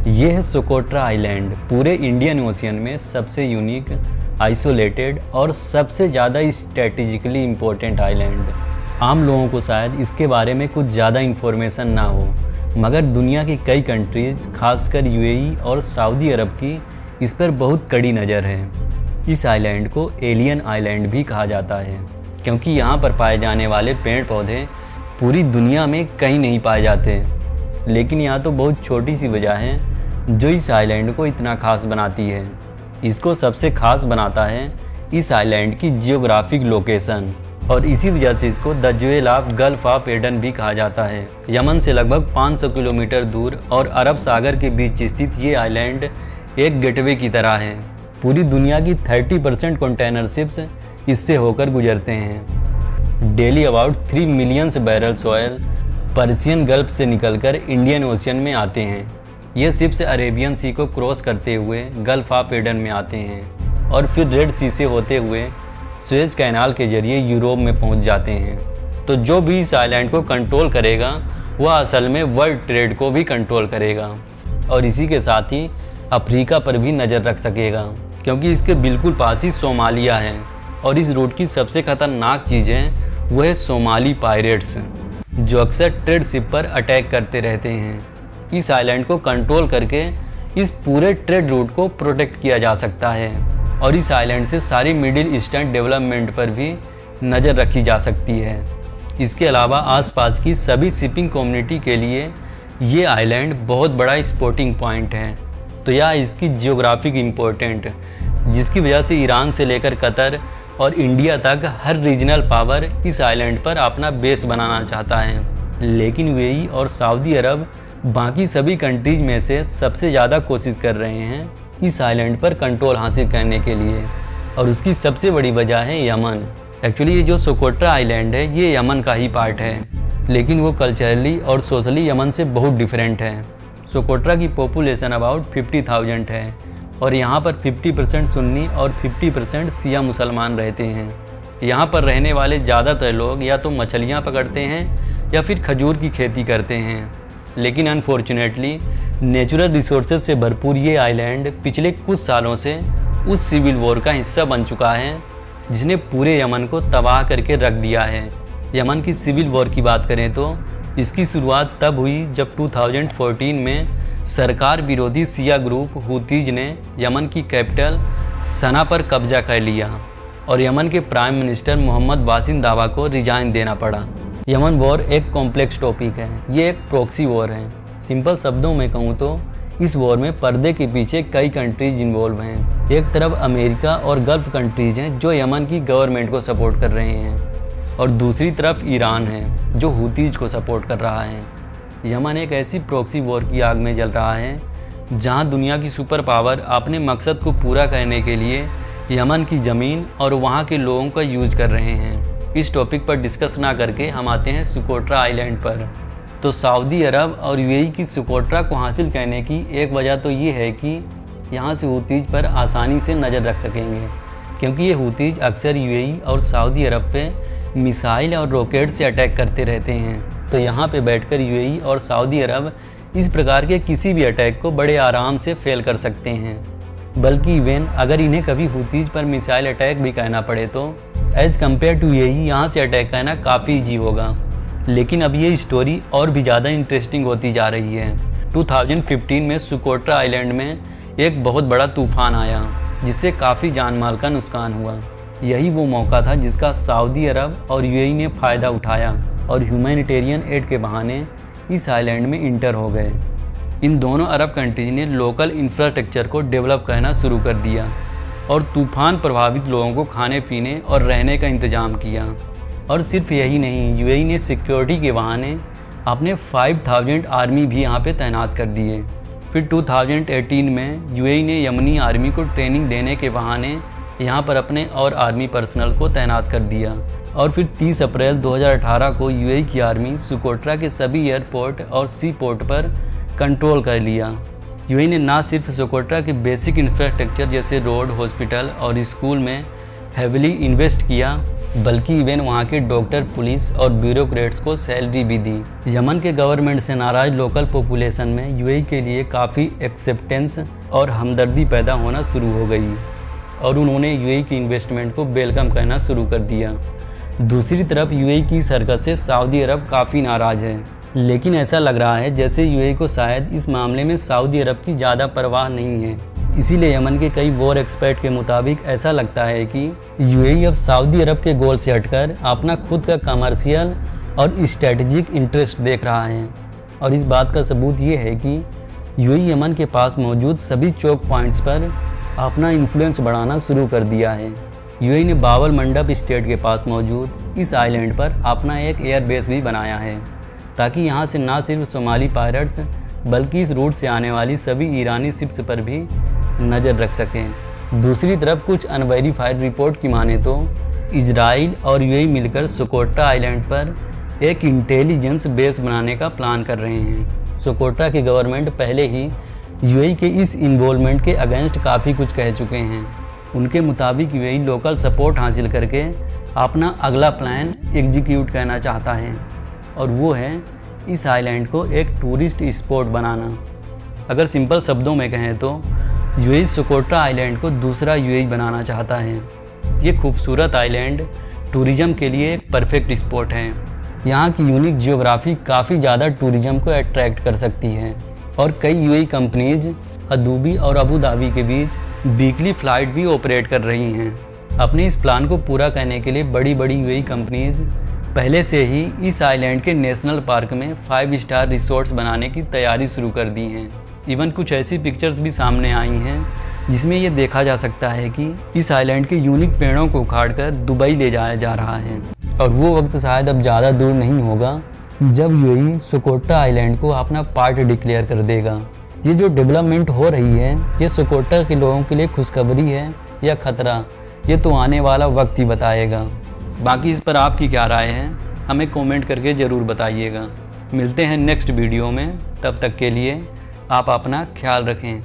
ये है Socotra island, पूरे इंडियन ओशियन में सबसे यूनिक, आइसोलेटेड और सबसे ज़्यादा स्ट्रेटेजिकली इम्पोर्टेंट आइलैंड। आम लोगों को शायद इसके बारे में कुछ ज़्यादा इन्फॉर्मेशन ना हो, मगर दुनिया की कई कंट्रीज़, खासकर यूएई और सऊदी अरब की इस पर बहुत कड़ी नज़र है। इस आइलैंड को एलियन आइलैंड भी कहा जाता है, क्योंकि यहाँ पर पाए जाने वाले पेड़ पौधे पूरी दुनिया में कहीं नहीं पाए जाते। लेकिन यहाँ तो बहुत छोटी सी वजह है जो इस आइलैंड को इतना खास बनाती है। इसको सबसे खास बनाता है इस आइलैंड की जियोग्राफिक लोकेशन, और इसी वजह से इसको the jewel of gulf of Aden भी कहा जाता है। यमन से लगभग 500 किलोमीटर दूर और अरब सागर के बीच स्थित ये आइलैंड एक गेटवे की तरह है। पूरी दुनिया की 30% कंटेनर शिप्स इससे होकर गुजरते हैं। Daily about 3 million barrels oil Persian gulf से निकलकर इंडियन ओशियन में आते हैं। ये शिप्स अरेबियन सी को क्रॉस करते हुए गल्फ ऑफ एडन में आते हैं और फिर रेड सी से होते हुए सुएज कैनाल के जरिए यूरोप में पहुंच जाते हैं। तो जो भी इस आइलैंड को कंट्रोल करेगा वह असल में वर्ल्ड ट्रेड को भी कंट्रोल करेगा, और इसी के साथ ही अफ्रीका पर भी नज़र रख सकेगा, क्योंकि इसके बिल्कुल पास ही सोमालिया है। और इस रूट की सबसे खतरनाक चीज़ें वो है सोमाली पायरेट्स, जो अक्सर ट्रेड शिप पर अटैक करते रहते हैं। इस आइलैंड को कंट्रोल करके इस पूरे ट्रेड रूट को प्रोटेक्ट किया जा सकता है, और इस आइलैंड से सारी मिडिल ईस्टर्न डेवलपमेंट पर भी नज़र रखी जा सकती है। इसके अलावा आसपास की सभी शिपिंग कम्युनिटी के लिए ये आइलैंड बहुत बड़ा स्पोर्टिंग पॉइंट है। तो यह इसकी जियोग्राफिक इम्पोर्टेंट, जिसकी वजह से ईरान से लेकर कतर और इंडिया तक हर रीजनल पावर इस आइलैंड पर अपना बेस बनाना चाहता है। लेकिन यूएई और सऊदी अरब बाकी सभी कंट्रीज में से सबसे ज़्यादा कोशिश कर रहे हैं इस आइलैंड पर कंट्रोल हासिल करने के लिए, और उसकी सबसे बड़ी वजह है यमन। एक्चुअली ये जो सोकोट्रा आइलैंड है ये यमन का ही पार्ट है, लेकिन वो कल्चरली और सोशली यमन से बहुत डिफरेंट है। सोकोट्रा की पॉपुलेशन अबाउट 50,000 है, और यहाँ पर 50% सुन्नी और 50% शिया मुसलमान रहते हैं। यहाँ पर रहने वाले ज़्यादातर लोग या तो मछलियाँ पकड़ते हैं या फिर खजूर की खेती करते हैं। लेकिन अनफॉर्चुनेटली नेचुरल रिसोर्सेज से भरपूर ये आइलैंड पिछले कुछ सालों से उस सिविल वॉर का हिस्सा बन चुका है जिसने पूरे यमन को तबाह करके रख दिया है। यमन की सिविल वॉर की बात करें तो इसकी शुरुआत तब हुई जब 2014 में सरकार विरोधी शिया ग्रुप हुतीज ने यमन की कैपिटल सना पर कब्जा कर लिया, और यमन के प्राइम मिनिस्टर मोहम्मद वासिन दावा को रिजाइन देना पड़ा। यमन वॉर एक कॉम्प्लेक्स टॉपिक है, ये एक प्रॉक्सी वॉर है। सिंपल शब्दों में कहूँ तो इस वॉर में पर्दे के पीछे कई कंट्रीज इन्वॉल्व हैं। एक तरफ अमेरिका और गल्फ कंट्रीज हैं जो यमन की गवर्नमेंट को सपोर्ट कर रहे हैं, और दूसरी तरफ ईरान है जो हुतीज को सपोर्ट कर रहा है। यमन एक ऐसी प्रॉक्सी वॉर की आग में जल रहा है जहां दुनिया की सुपर पावर अपने मकसद को पूरा करने के लिए यमन की ज़मीन और वहां के लोगों का यूज कर रहे हैं। इस टॉपिक पर डिस्कस ना करके हम आते हैं सोकोट्रा आइलैंड पर। तो सऊदी अरब और यूएई की सोकोट्रा को हासिल करने की एक वजह तो ये है कि यहाँ से हुतीज पर आसानी से नज़र रख सकेंगे, क्योंकि ये हुतीज अक्सर यूएई और सऊदी अरब पे मिसाइल और रॉकेट से अटैक करते रहते हैं। तो यहाँ पे बैठकर यूएई और सऊदी अरब इस प्रकार के किसी भी अटैक को बड़े आराम से फेल कर सकते हैं। बल्कि इवन अगर इन्हें कभी हुतीज पर मिसाइल अटैक भी करना पड़े तो एज़ कम्पेयर टू यूएई यहाँ से अटैक करना काफ़ी ईजी होगा। लेकिन अब ये स्टोरी और भी ज़्यादा इंटरेस्टिंग होती जा रही है। 2015 में सोकोट्रा आइलैंड में एक बहुत बड़ा तूफान आया जिससे काफ़ी जान माल का नुकसान हुआ। यही वो मौका था जिसका सऊदी अरब और यूएई ने फ़ायदा उठाया और ह्यूमैनिटेरियन एड के बहाने इस आइलैंड में इंटर हो गए। इन दोनों अरब कंट्रीज ने लोकल इंफ्रास्ट्रक्चर को डेवलप करना शुरू कर दिया और तूफान प्रभावित लोगों को खाने पीने और रहने का इंतज़ाम किया। और सिर्फ यही नहीं, यूएई ने सिक्योरिटी के बहाने अपने 5000 आर्मी भी यहाँ पे तैनात कर दिए। फिर 2018 में यूएई ने यमनी आर्मी को ट्रेनिंग देने के बहाने यहाँ पर अपने और आर्मी पर्सनल को तैनात कर दिया। और फिर 30 अप्रैल 2018 को यूएई की आर्मी सोकोट्रा के सभी एयरपोर्ट और सी पोर्ट पर कंट्रोल कर लिया। यूएई ने ना सिर्फ सोकोट्रा के बेसिक इंफ्रास्ट्रक्चर जैसे रोड, हॉस्पिटल और स्कूल में हेविली इन्वेस्ट किया, बल्कि इवन वहाँ के डॉक्टर, पुलिस और ब्यूरोक्रेट्स को सैलरी भी दी। यमन के गवर्नमेंट से नाराज लोकल पॉपुलेशन में यूएई के लिए काफ़ी एक्सेप्टेंस और हमदर्दी पैदा होना शुरू हो गई और उन्होंने यूएई की इन्वेस्टमेंट को वेलकम कहना शुरू कर दिया। दूसरी तरफ यूएई की हरकत से सऊदी अरब काफ़ी नाराज़ है, लेकिन ऐसा लग रहा है जैसे यूएई को शायद इस मामले में सऊदी अरब की ज़्यादा परवाह नहीं है। इसीलिए यमन के कई वॉर एक्सपर्ट के मुताबिक ऐसा लगता है कि यूएई अब सऊदी अरब के गोल से हटकर अपना खुद का कमर्शियल और स्ट्रेटजिक इंटरेस्ट देख रहा है। और इस बात का सबूत ये है कि यूएई यमन के पास मौजूद सभी चौक पॉइंट्स पर अपना इन्फ्लुएंस बढ़ाना शुरू कर दिया है। यूएई ने बावल मंडप स्टेट के पास मौजूद इस आइलैंड पर अपना एक एयरबेस भी बनाया है, ताकि यहाँ से न सिर्फ सोमाली पायरेट्स बल्कि इस रूट से आने वाली सभी ईरानी शिप्स पर भी नज़र रख सकें। दूसरी तरफ कुछ अनवेरीफाइड रिपोर्ट की माने तो इजराइल और यूएई मिलकर सोकोट्रा आइलैंड पर एक इंटेलिजेंस बेस बनाने का प्लान कर रहे हैं। सोकोट्रा की गवर्नमेंट पहले ही यूएई के इस इन्वॉल्वमेंट के अगेंस्ट काफ़ी कुछ कह चुके हैं। उनके मुताबिक यूएई लोकल सपोर्ट हासिल करके अपना अगला प्लान एग्जीक्यूट करना चाहता है, और वो है इस आइलैंड को एक टूरिस्ट स्पॉट बनाना। अगर सिंपल शब्दों में कहें तो यूएई सोकोट्रा आइलैंड को दूसरा यूएई बनाना चाहता है। ये खूबसूरत आइलैंड टूरिज़्म के लिए एक परफेक्ट स्पॉट है। यहाँ की यूनिक जियोग्राफी काफ़ी ज़्यादा टूरिज़्म को अट्रैक्ट कर सकती है, और कई यूएई कंपनीज अबूधाबी और अबू धाबी के बीच वीकली फ़्लाइट भी ऑपरेट कर रही हैं। अपने इस प्लान को पूरा करने के लिए बड़ी बड़ी यूएई कंपनीज पहले से ही इस आइलैंड के नेशनल पार्क में 5 स्टार रिसोर्ट्स बनाने की तैयारी शुरू कर दी हैं। इवन कुछ ऐसी पिक्चर्स भी सामने आई हैं जिसमें ये देखा जा सकता है कि इस आइलैंड के यूनिक पेड़ों को उखाड़कर दुबई ले जाया जा रहा है। और वो वक्त शायद अब ज़्यादा दूर नहीं होगा जब यूएई सोकोट्रा आइलैंड को अपना पार्ट डिक्लेयर कर देगा। ये जो डेवलपमेंट हो रही है, ये सोकोट्रा के लोगों के लिए खुशखबरी है या खतरा, ये तो आने वाला वक्त ही बताएगा। बाकी इस पर आपकी क्या राय है, हमें कमेंट करके ज़रूर बताइएगा। मिलते हैं नेक्स्ट वीडियो में, तब तक के लिए आप अपना ख्याल रखें।